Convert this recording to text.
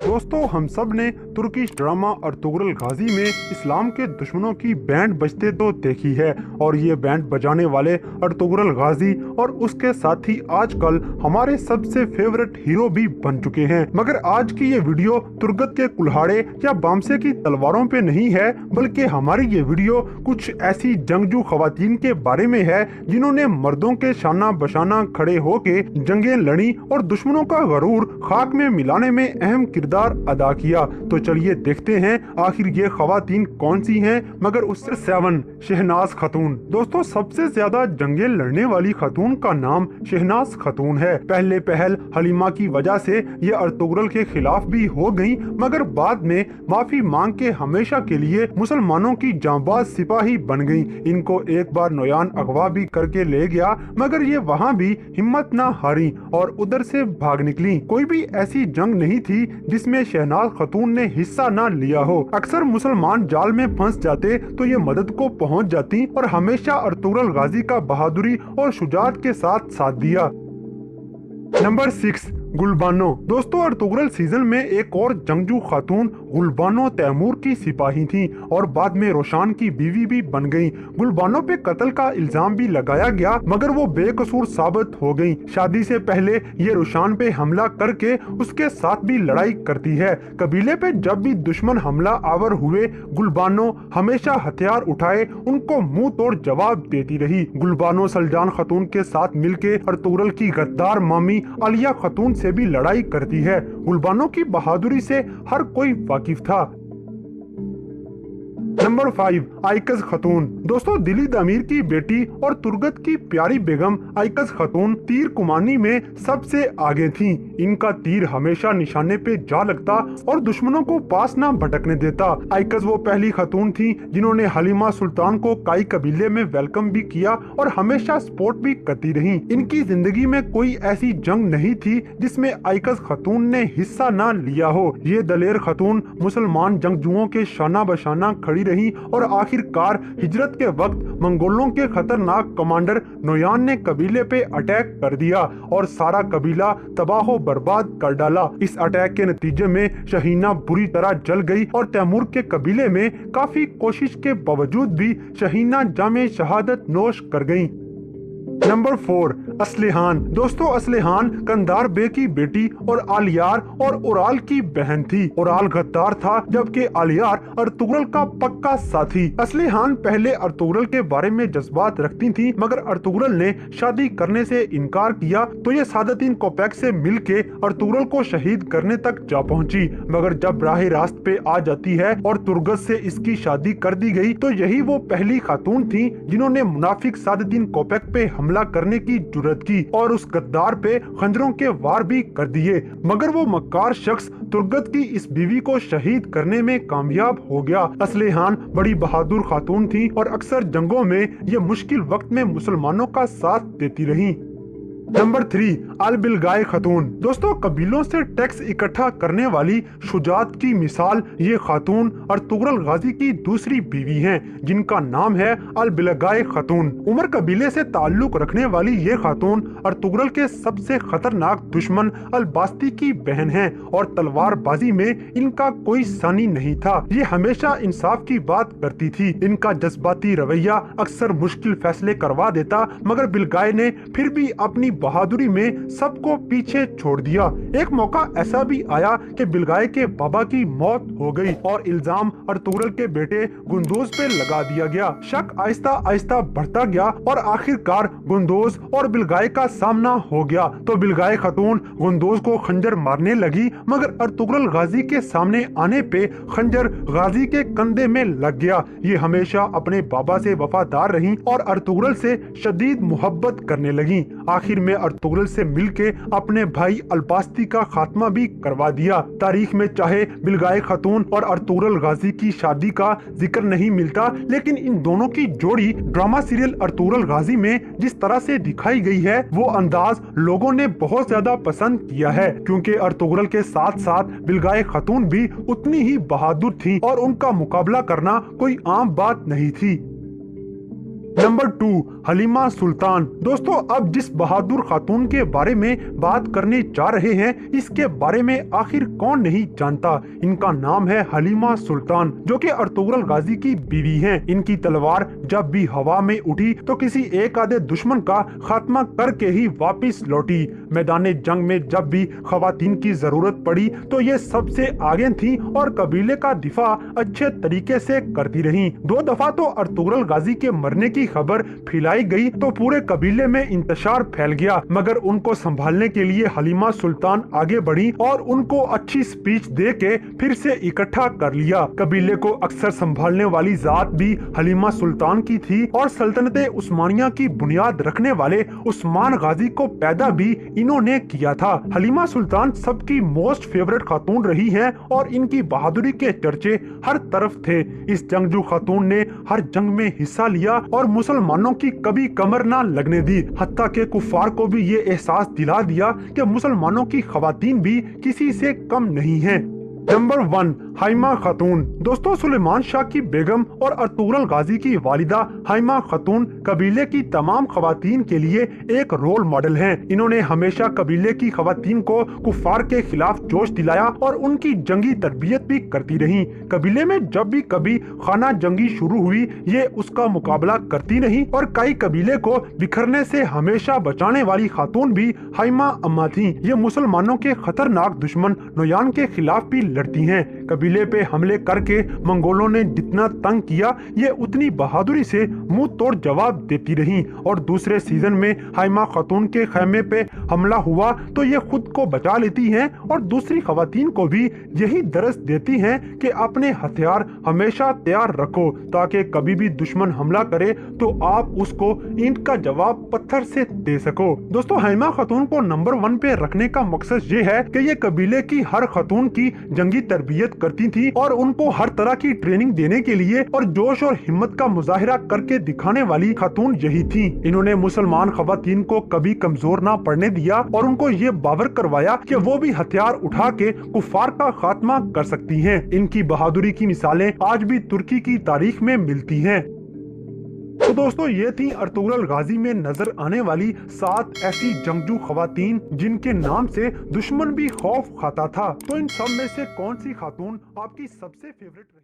दोस्तों हम सब ने तुर्किश ड्रामा अर्तुगरुल गाजी में इस्लाम के दुश्मनों की बैंड बजते तो देखी है, और ये बैंड बजाने वाले अर्तुगरुल गाजी और उसके साथ ही आजकल हमारे सबसे फेवरेट हीरो भी बन चुके हैं। मगर आज की ये वीडियो तुर्गत के कुल्हाड़े या बामसे की तलवारों पे नहीं है, बल्कि हमारी ये वीडियो कुछ ऐसी जंगजू खवातीन के बारे में है जिन्होंने मर्दों के शाना बशाना खड़े होके जंगें लड़ी और दुश्मनों का गरूर खाक में मिलाने में अहम किरदार अदा किया। तो चलिए देखते हैं आखिर ये खवातीन कौन सी हैं। मगर उससे 7 शहनाज खातून। दोस्तों सबसे ज्यादा जंगें लड़ने वाली खातून का नाम शहनाज खातून है। पहले पहल हलीमा की वजह से ये अर्तुगरुल के खिलाफ भी हो गयी, मगर बाद में माफी मांग के हमेशा के लिए मुसलमानों की जांबाज सिपाही बन गयी। इनको एक बार नोयान अगवा भी करके ले गया, मगर ये वहाँ भी हिम्मत न हारी और उधर से भाग निकली। कोई भी ऐसी जंग नहीं थी जिसमें शहनाज खातून ने हिस्सा न लिया हो। अक्सर मुसलमान जाल में फंस जाते तो ये मदद को पहुंच जाती और हमेशा अर्तुगरुल गाजी का बहादुरी और शुजाअत के साथ दिया। नंबर 6 गुलबानो। दोस्तों अर्तुगरुल सीजन में एक और जंगजू खातून गुलबानो तैमूर की सिपाही थी और बाद में रोशान की बीवी भी बन गईं। गुलबानो पे कत्ल का इल्जाम भी लगाया गया, मगर वो बेकसूर साबित हो गईं। शादी से पहले ये रोशान पे हमला करके उसके साथ भी लड़ाई करती है। कबीले पे जब भी दुश्मन हमला आवर हुए, गुलबानो हमेशा हथियार उठाए उनको मुंह तोड़ जवाब देती रही। गुलबानो सलजान खातून के साथ मिलके अर्तुगरुल की गद्दार मामी आलिया खातून से भी लड़ाई करती है। गुलबानो की बहादुरी से हर कोई वाकिफ था। नंबर 5 आइकज खातून। दोस्तों दिलीद अमीर की बेटी और तुर्गत की प्यारी बेगम आइकज खातून तीर कुमानी में सबसे आगे थीं। इनका तीर हमेशा निशाने पे जा लगता और दुश्मनों को पास न भटकने देता। आइकज वो पहली खातून थी जिन्होंने हलीमा सुल्तान को काई कबीले में वेलकम भी किया और हमेशा सपोर्ट भी करती रही। इनकी जिंदगी में कोई ऐसी जंग नहीं थी जिसमें आइकज खातून ने हिस्सा न लिया हो। ये दलेर खातून मुसलमान जंगजुओं के शाना बशाना खड़ी रही और आखिरकार हिजरत के वक्त मंगोलों के खतरनाक कमांडर नोयान ने कबीले पे अटैक कर दिया और सारा कबीला तबाह बर्बाद कर डाला। इस अटैक के नतीजे में शहीना बुरी तरह जल गई और तैमूर के कबीले में काफी कोशिश के बावजूद भी शहीना जामे शहादत नोश कर गयी। नंबर 4 असलिहान। दोस्तों असलिहान कंधार बे की बेटी और आलियार और उराल की बहन थी। उराल गद्दार था जबकि आलियार अर्तुगरुल का पक्का साथी। असलिहान पहले अर्तुगरुल के बारे में जज्बात रखती थी, मगर अर्तुगरुल ने शादी करने से इनकार किया तो ये सादतीन कोपैक से मिलके अर्तुगरुल को शहीद करने तक जा पहुंची। मगर जब राह रास्त पे आ जाती है और तुर्गत से इसकी शादी कर दी गई तो यही वो पहली खातून थी जिन्होंने मुनाफिक सादतीन कोपैक पे हमला करने की जुर्रत की और उस गद्दार पे खंजरों के वार भी कर दिए। मगर वो मक्कार शख्स तुर्गत की इस बीवी को शहीद करने में कामयाब हो गया। असलिहान बड़ी बहादुर खातून थी और अक्सर जंगों में ये मुश्किल वक्त में मुसलमानों का साथ देती रही। नंबर 3 अलबिलगाय खातून। दोस्तों कबीलों से टैक्स इकट्ठा करने वाली शुजाअत की मिसाल ये खातून अर्तुगरुल गाजी की दूसरी बीवी हैं, जिनका नाम है अलबिलगाय खातून। उमर कबीले से ताल्लुक रखने वाली ये खातून अर्तुगरुल के सबसे खतरनाक दुश्मन अलबास्ती की बहन हैं और तलवारबाजी में इनका कोई सानी नहीं था। ये हमेशा इंसाफ की बात करती थी। इनका जज्बाती रवैया अक्सर मुश्किल फैसले करवा देता, मगर बिलगाय ने फिर भी अपनी बहादुरी में सबको पीछे छोड़ दिया। एक मौका ऐसा भी आया कि बिलगाय के बाबा की मौत हो गई और इल्जाम अर्तुगरुल के बेटे गुंदोज पे लगा दिया गया। शक आहिस्ता आहिस्ता बढ़ता गया और आखिरकार गुंदोज और बिलगाय का सामना हो गया। तो बिलगाय खातून गुंदोज को खंजर मारने लगी, मगर अर्तुगरुल गाजी के सामने आने पे खंजर गाजी के कंधे में लग गया। ये हमेशा अपने बाबा से वफादार रही और अर्तुगरुल से शदीद मोहब्बत करने लगी। आखिर में अर्तुगरुल से मिलके अपने भाई अलबास्ती का खात्मा भी करवा दिया। तारीख में चाहे बिलगाय खातून और अर्तुगरुल गाजी की शादी का जिक्र नहीं मिलता, लेकिन इन दोनों की जोड़ी ड्रामा सीरियल अर्तुगरुल गाजी में जिस तरह से दिखाई गई है वो अंदाज लोगों ने बहुत ज्यादा पसंद किया है, क्योंकि अर्तुगरुल के साथ साथ बिलगाय खातून भी उतनी ही बहादुर थी और उनका मुकाबला करना कोई आम बात नहीं थी। नंबर 2 हलीमा सुल्तान। दोस्तों अब जिस बहादुर खातून के बारे में बात करने जा रहे हैं, इसके बारे में आखिर कौन नहीं जानता। इनका नाम है हलीमा सुल्तान, जो कि अर्तुगरुल गाजी की बीवी हैं। इनकी तलवार जब भी हवा में उठी तो किसी एक आधे दुश्मन का खात्मा करके ही वापस लौटी। मैदान जंग में जब भी खवातीन की जरूरत पड़ी तो ये सबसे आगे थी और कबीले का दिफा अच्छे तरीके से करती रहीं। 2 दफा तो अर्तुगरुल गाजी के मरने की खबर फैलाई गई तो पूरे कबीले में इंतशार फैल गया, मगर उनको संभालने के लिए हलीमा सुल्तान आगे बढ़ी और उनको अच्छी स्पीच दे के फिर से इकट्ठा कर लिया। कबीले को अक्सर संभालने वाली जात भी हलीमा सुल्तान की थी और सल्तनत उस्मानिया की बुनियाद रखने वाले उस्मान गाजी को पैदा भी इन्होंने किया था। हलीमा सुल्तान सबकी मोस्ट फेवरेट खातून रही हैं और इनकी बहादुरी के चर्चे हर तरफ थे। इस जंगजू खातून ने हर जंग में हिस्सा लिया और मुसलमानों की कभी कमर ना लगने दी। हत्ता के कुफार को भी ये एहसास दिला दिया कि मुसलमानों की खवातीन भी किसी से कम नहीं हैं। नंबर 1, हाइमा खातून। दोस्तों सुलेमान शाह की बेगम और अर्तुगरुल गाजी की वालिदा हाइमा खातून कबीले की तमाम खवातीन के लिए एक रोल मॉडल हैं। इन्होंने हमेशा कबीले की खवातीन को कुफार के खिलाफ जोश दिलाया और उनकी जंगी तरबियत भी करती रहीं। कबीले में जब भी कभी खाना जंगी शुरू हुई, ये उसका मुकाबला करती रहीं और कई कबीले को बिखरने से हमेशा बचाने वाली खातून भी हाइमा अम्मा थी। ये मुसलमानों के खतरनाक दुश्मन नोयान के खिलाफ भी लड़ती हैं। कबीले पे हमले करके मंगोलों ने जितना तंग किया, ये उतनी बहादुरी से मुंह तोड़ जवाब देती रहीं। और दूसरे सीजन में हाइमा खातून के खैमे पे हमला हुआ तो ये खुद को बचा लेती हैं और दूसरी खवातीन को भी यही दरस देती हैं कि अपने हथियार हमेशा तैयार रखो, ताकि कभी भी दुश्मन हमला करे तो आप उसको ईंट का जवाब पत्थर से दे सको। दोस्तों हाइमा खातून को नंबर 1 पे रखने का मकसद ये है कि ये कबीले की हर खातून की जंगी तरबियत करती थी और उनको हर तरह की ट्रेनिंग देने के लिए और जोश और हिम्मत का मुजाहिरा करके दिखाने वाली खातून यही थी। इन्होंने मुसलमान खवातीन को कभी कमजोर ना पड़ने दिया और उनको ये बावर करवाया कि वो भी हथियार उठा के कुफार का खात्मा कर सकती हैं। इनकी बहादुरी की मिसालें आज भी तुर्की की तारीख में मिलती हैं। तो दोस्तों ये थी अर्तुगरुल गाजी में नजर आने वाली 7 ऐसी जंगजू खवातीन जिनके नाम से दुश्मन भी खौफ खाता था। तो इन सब में से कौन सी खातून आपकी सबसे फेवरेट रही?